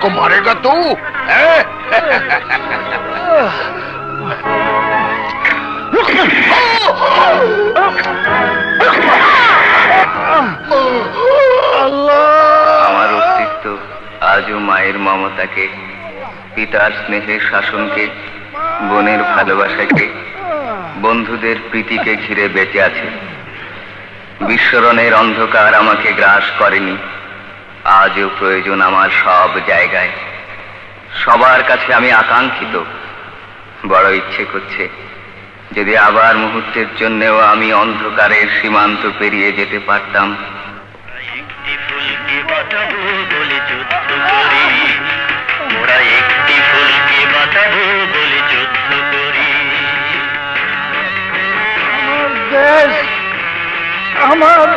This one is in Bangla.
को मारेगा तू? আমার অস্তিত্ব আজও মায়ের মমতাকে, পিতার স্নেহের শাসনকে, বোনের ভালোবাসাকে, বন্ধুদের প্রীতিকে ঘিরে বেঁচে আছে। বিস্মরণের অন্ধকার আমাকে গ্রাস করেনি। আজও প্রয়োজন আমার সব জায়গায়। সবার কাছে আমি আকাঙ্ক্ষিত। বড় ইচ্ছে করছে যদি আবার মুহূর্তের জন্যেও আমি অন্ধকারের সীমান্ত পেরিয়ে যেতে পারতাম। একটি ফুলকে বাঁচাবো বলে যুদ্ধ করি, ওরা একটি ফুলকে বাঁচাবো বলে যুদ্ধ করি। দেশ আমার